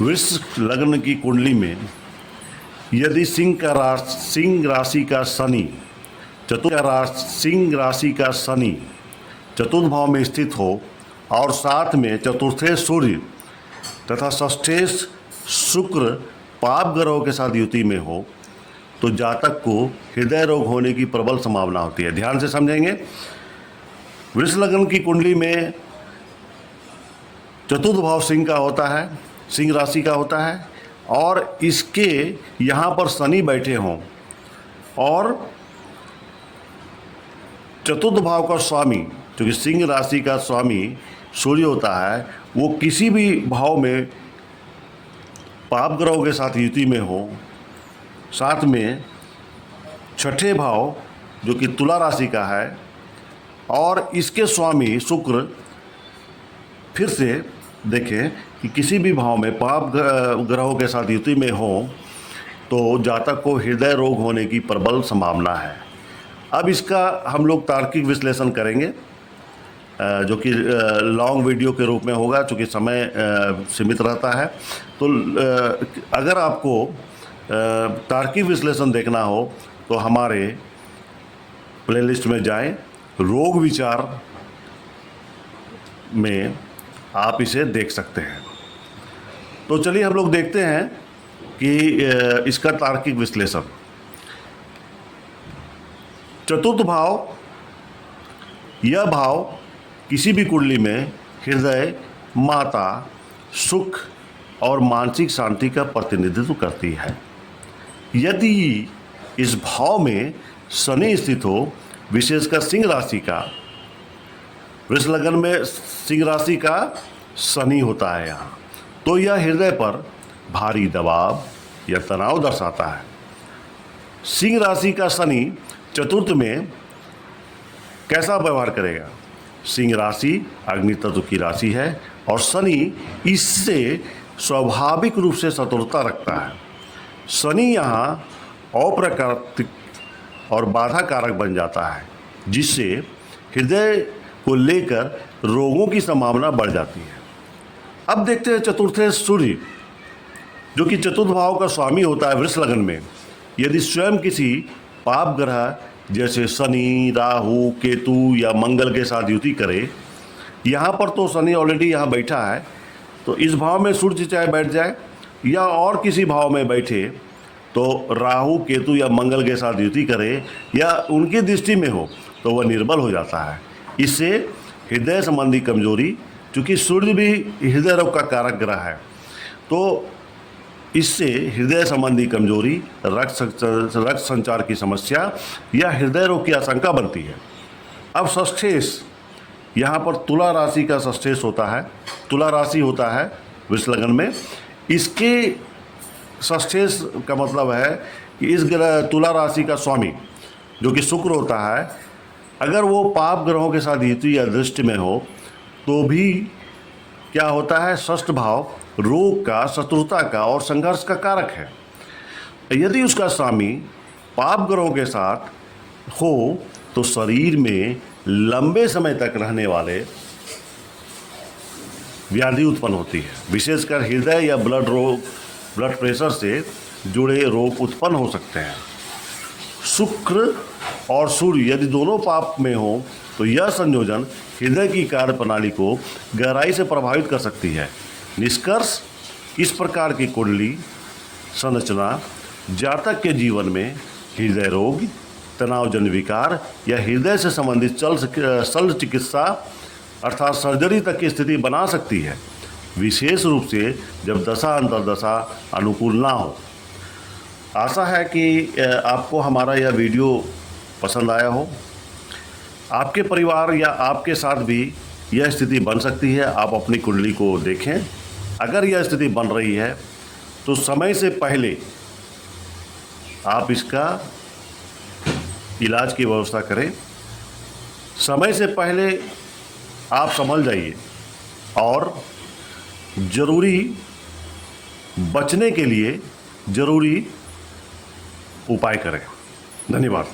वृश्चिक लग्न की कुंडली में यदि सिंह राशि का शनि चतुर्थ भाव में स्थित हो और साथ में चतुर्थे सूर्य तथा षष्ठे शुक्र पाप ग्रहों के साथ युति में हो तो जातक को हृदय रोग होने की प्रबल संभावना होती है। ध्यान से समझेंगे। वृश्चिक लग्न की कुंडली में चतुर्थ भाव सिंह का होता है, सिंह राशि का होता है, और इसके यहाँ पर शनि बैठे हों और चतुर्थ भाव का स्वामी, क्योंकि सिंह राशि का स्वामी सूर्य होता है, वो किसी भी भाव में पाप ग्रहों के साथ युति में हो, साथ में छठे भाव जो कि तुला राशि का है और इसके स्वामी शुक्र फिर से देखें कि किसी भी भाव में पाप ग्रहों के साथ युति में हो तो जातक को हृदय रोग होने की प्रबल संभावना है। अब इसका हम लोग तार्किक विश्लेषण करेंगे जो कि लॉन्ग वीडियो के रूप में होगा, चूँकि समय सीमित रहता है। तो अगर आपको तार्किक विश्लेषण देखना हो तो हमारे प्लेलिस्ट में जाएं, रोग विचार में आप इसे देख सकते हैं। तो चलिए हम लोग देखते हैं कि इसका तार्किक विश्लेषण। चतुर्थ भाव, यह भाव किसी भी कुंडली में हृदय, माता, सुख और मानसिक शांति का प्रतिनिधित्व करती है। यदि इस भाव में शनि स्थित हो, विशेषकर सिंह राशि का, वृश्चिक लग्न में सिंह राशि का शनि होता है यहाँ, तो यह हृदय पर भारी दबाव या तनाव दर्शाता है। सिंह राशि का शनि चतुर्थ में कैसा व्यवहार करेगा? सिंह राशि अग्नि तत्व की राशि है और शनि इससे स्वाभाविक रूप से शत्रुता रखता है। शनि यहाँ अप्राकृतिक और बाधा कारक बन जाता है, जिससे हृदय को लेकर रोगों की संभावना बढ़ जाती है। अब देखते हैं चतुर्थे सूर्य, जो कि चतुर्थ भाव का स्वामी होता है वृश्चिक लग्न में, यदि स्वयं किसी पाप ग्रह जैसे शनि, राहु, केतु या मंगल के साथ युति करे, यहाँ पर तो शनि ऑलरेडी यहाँ बैठा है, तो इस भाव में सूर्य चाहे बैठ जाए या और किसी भाव में बैठे, तो राहु, केतु या मंगल के साथ युति करे या उनकी दृष्टि में हो तो वह निर्बल हो जाता है। इससे हृदय संबंधी कमजोरी, चूँकि सूर्य भी हृदय रोग का कारक ग्रह है, तो इससे हृदय संबंधी कमजोरी, रक्त संचार की समस्या या हृदय रोग की आशंका बनती है। अब षष्ठेश, यहाँ पर तुला राशि का षष्ठेश होता है, तुला राशि होता है वृश्चिक लग्न में। इसके षष्ठेश का मतलब है कि इस ग्रह तुला राशि का स्वामी जो कि शुक्र होता है, अगर वो पाप ग्रहों के साथ युति या दृष्टि में हो तो भी क्या होता है, षष्ठ भाव रोग का, शत्रुता का और संघर्ष का कारक है। यदि उसका स्वामी पाप ग्रहों के साथ हो तो शरीर में लंबे समय तक रहने वाले व्याधि उत्पन्न होती है, विशेषकर हृदय या ब्लड प्रेशर से जुड़े रोग उत्पन्न हो सकते हैं। शुक्र और सूर्य यदि दोनों पाप में हो तो यह संयोजन हृदय की कार्य प्रणाली को गहराई से प्रभावित कर सकती है। निष्कर्ष, इस प्रकार की कुंडली संरचना जातक के जीवन में हृदय रोग, तनावजन्य विकार या हृदय से संबंधित शल्य चिकित्सा अर्थात सर्जरी तक की स्थिति बना सकती है, विशेष रूप से जब दशा अंतर्दशा अनुकूल ना हो। आशा है कि आपको हमारा यह वीडियो पसंद आया हो। आपके परिवार या आपके साथ भी यह स्थिति बन सकती है। आप अपनी कुंडली को देखें, अगर यह स्थिति बन रही है तो समय से पहले आप इसका इलाज की व्यवस्था करें। समय से पहले आप संभल जाइए और ज़रूरी बचने के लिए ज़रूरी उपाय करें। धन्यवाद।